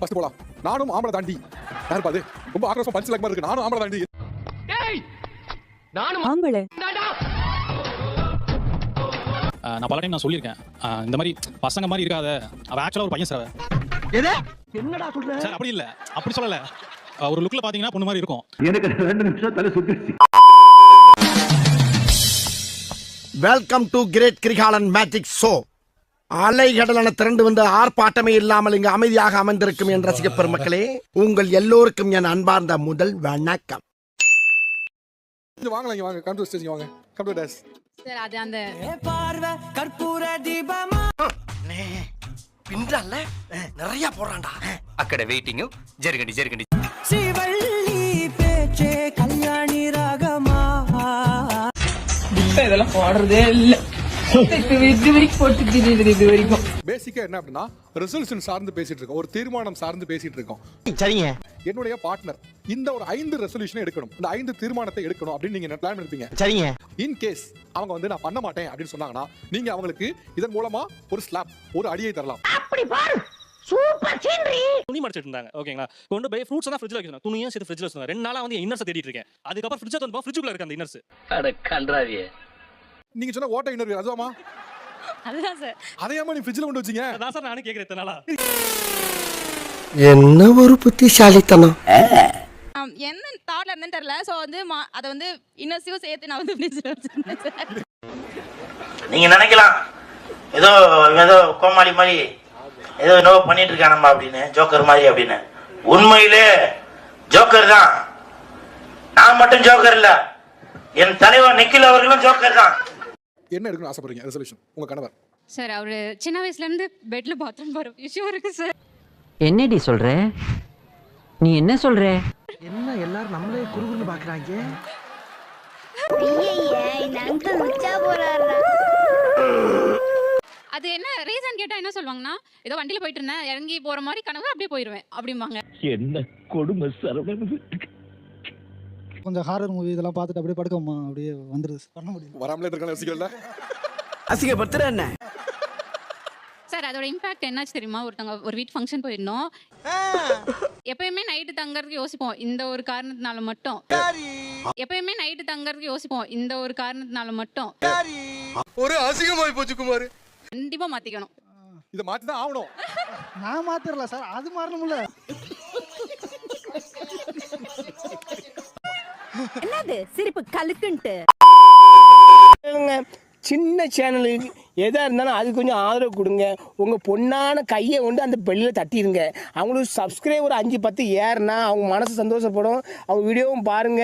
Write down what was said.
First போலாம். நானும் ஆம்பளை தாண்டி. யார் பாது? ரொம்ப ஆக்ரோஷம் பஞ்ச் லைக் மாதிரி இருக்கு. நானும் ஆம்பளை தாண்டி. டேய் நானும் ஆம்பளை. நான் பல டைம் நான் சொல்லியிருக்கேன், இந்த மாதிரி பசங்க மாதிரி இருக்காத, அவ ஆக்சுவலா ஒரு பையன் சார். என்னடா சொல்ற? சார் அப்படி இல்ல, அப்படி சொல்லல. ஒரு லுக்ல பாத்தீங்கன்னா பொண்ணு மாதிரி இருக்கும். எனக்கு 2 நிமிஷம் தலை சுத்திடுச்சு. Welcome to great Kirikalan magic show. அலைகடலான திரண்டு வந்து ஆர்ப்பாட்டமே இல்லாமல் இங்கு அமைதியாக அமர்ந்திருக்கும் என் ரசிக பெருமக்களே, உங்கள் எல்லோருக்கும் என் அன்பார்ந்த முதல் வணக்கம். வாங்கலாம், இங்க வாங்க. கம் டு ஸ்டேஜ் வாங்க. Come to dance. சார் அது அந்த பார்வை கற்பூர தீபமா பின்றால நிறைய போறான்டா. అక్కడ వెయిటింగ్ జరగండి జరగండి. ஸ்ரீவள்ளி பேச்சே கல்யாணி ராகமா. இதெல்லாம் பாடுறதே இல்ல. இது வரைக்கும் போட்டு தெரியுது. இது வரைக்கும் பேசிக்கா என்ன அப்படின்னா ரெசல்யூஷன் சார்ந்து பேசிட்டு இருக்கோம், ஒரு தீர்மானம் சார்ந்து பேசிட்டு இருக்கோம். சரிங்க. என்னுடைய பார்ட்னர் இந்த ஒரு 5 ரெசல்யூஷன் எடுக்கணும், இந்த 5 தீர்மானத்தை எடுக்கணும் அப்படின்னு நீங்க பிளான் பண்ணிருப்பீங்க. சரிங்க. இன் கேஸ் அவங்க வந்து நான் பண்ண மாட்டேன் அப்படின்னு சொன்னாங்கன்னா நீங்க அவங்களுக்கு இதன் மூலமா ஒரு ஸ்லாப், ஒரு அடியை தரலாம். அப்படி பாரு, சூப்பர் சீனரி. துணி மடிச்சிட்டு இருந்தாங்க, ஓகேங்களா. கொண்டு போய் ஃப்ரூட்ஸ் தான் ஃப்ரிட்ஜ்ல வைக்கணும், துணியும் சேர்த்து ஃப்ரிட்ஜ்ல வச்சிருந்தாங்க. 2 நாளா வந்து இன்னர்ஸ் தேடிட்டு இருக்கேன். அதுக்கப்புறம் ஃப்ரிட்ஜ் வந்து ஃப்ரிட்ஜுக்குள்ள இருக்கு அந்த இன்னர்ஸ். అడ కండ్రావియే. நீங்க சொன்ன ஓட்ட இன்னர் அதுவாமா? அதுதான் சார். அதையாமா நீ ஃப்ரிட்ஜ்ல கொண்டு வச்சீங்க? அதான் சார் நானே கேக்குறேன் இத்தனை நாளா. என்ன ஒரு புத்திசாலித்தனம். என்ன தாட்ல இருந்தேன்னு தெரியல. சோ வந்து அத வந்து இன்னர்ஸையும் சேர்த்து நான் வந்து ஃப்ரிட்ஜ்ல வச்சிருந்தேன் சார். நீங்க நினைக்கலாம் ஏதோ ஏதோ கோமாளி மாதிரி ஏதோ என்னவோ பண்ணிட்டு இருக்கானம்மா அப்படின்னு, ஜோக்கர் மாதிரி அப்படின்னு. உண்மையிலே ஜோக்கர் தான். நான் மட்டும் ஜோக்கர் இல்ல, என் தலைவர் நிக்கில் அவர்களும் ஜோக்கர் தான். என்ன எடுக்கணும் ஆசைப்படுறீங்க ரெசல்யூஷன் உங்க கணவர்? சார் அவரு சின்ன வயசுல இருந்து பெட்ல பாத்ரூம் போற விஷயம் இருக்கு சார். என்னடி சொல்ற? நீ என்ன சொல்ற? என்ன எல்லாரும் நம்மளே குறுகுறுன்னு பாக்குறாங்க. அது என்ன ரீசன் கேட்டா என்ன சொல்லுவாங்கன்னா, ஏதோ வண்டியில போயிட்டு இருந்தேன், இறங்கி போற மாதிரி கனவு, அப்படியே போயிருவேன் அப்படிம்பாங்க. என்ன கொடுமை சரவணன். கொஞ்சம் ஹாரர் மூவி இதெல்லாம் பார்த்துட்டு அப்படியே படுக்கமா அப்படியே வந்துருது, பண்ண முடியும். வராமலே இருக்கானே ரசிகல்ல. அசிங்கப்படுத்துற என்ன? சார் அதோட இம்பாக்ட் என்னாச்சு தெரியுமா? ஒருத்தவங்க ஒரு வீட்டு ஃபங்க்ஷன் போயிருந்தோம். எப்பயுமே நைட்டு தங்கறதுக்கு யோசிப்போம் இந்த ஒரு காரணத்தினால மட்டும். எப்பயுமே நைட்டு தங்கறதுக்கு யோசிப்போம் இந்த ஒரு காரணத்தினால மட்டும். ஒரு அசிங்கமாய் போச்சு குமார். கண்டிப்பா மாத்திக்கணும். இத மாத்தி தான் ஆவணும். நான் மாத்திரல சார், அது மாறணும்ல. என்னது சிரிப்பு கலுக்குன்ட்டு? சின்ன சேனலுக்கு எதா இருந்தாலும் அது கொஞ்சம் ஆதரவு கொடுங்க. உங்க பொண்ணான கையை கொண்டு அந்த பெல்லில் தட்டிடுங்க. அவங்களுக்கு சப்ஸ்கிரைபர் 5-10 ஏறுனா அவங்க மனசு சந்தோஷப்படும். அவங்க வீடியோவும் பாருங்க.